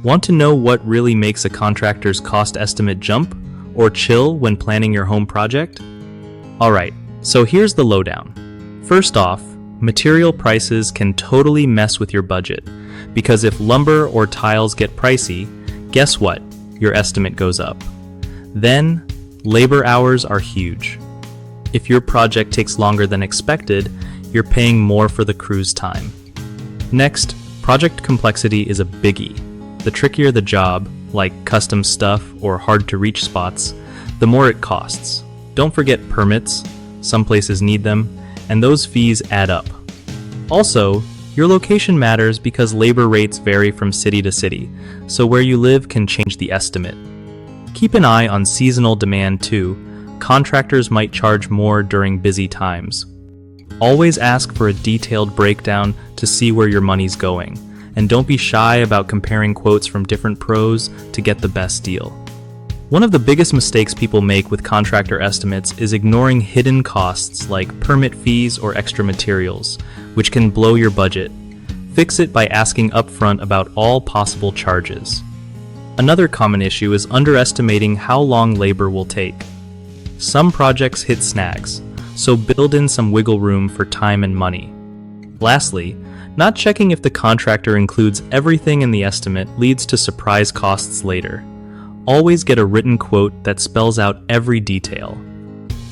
Want to know what really makes a contractor's cost estimate jump or chill when planning your home project? Alright, so here's the lowdown. First off, material prices can totally mess with your budget, because if lumber or tiles get pricey, guess what? Your estimate goes up. Then, labor hours are huge. If your project takes longer than expected, you're paying more for the crew's time. Next, project complexity is a biggie. The trickier the job, like custom stuff or hard-to-reach spots, the more it costs. Don't forget permits, some places need them, and those fees add up. Also, your location matters because labor rates vary from city to city, so where you live can change the estimate. Keep an eye on seasonal demand too. Contractors might charge more during busy times. Always ask for a detailed breakdown to see where your money's going, and don't be shy about comparing quotes from different pros to get the best deal. One of the biggest mistakes people make with contractor estimates is ignoring hidden costs like permit fees or extra materials, which can blow your budget. Fix it by asking upfront about all possible charges. Another common issue is underestimating how long labor will take. Some projects hit snags, so build in some wiggle room for time and money. Lastly, not checking if the contractor includes everything in the estimate leads to surprise costs later. Always get a written quote that spells out every detail.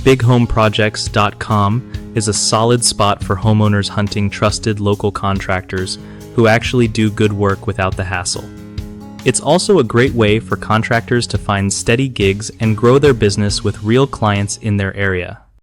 BigHomeProjects.com is a solid spot for homeowners hunting trusted local contractors who actually do good work without the hassle. It's also a great way for contractors to find steady gigs and grow their business with real clients in their area.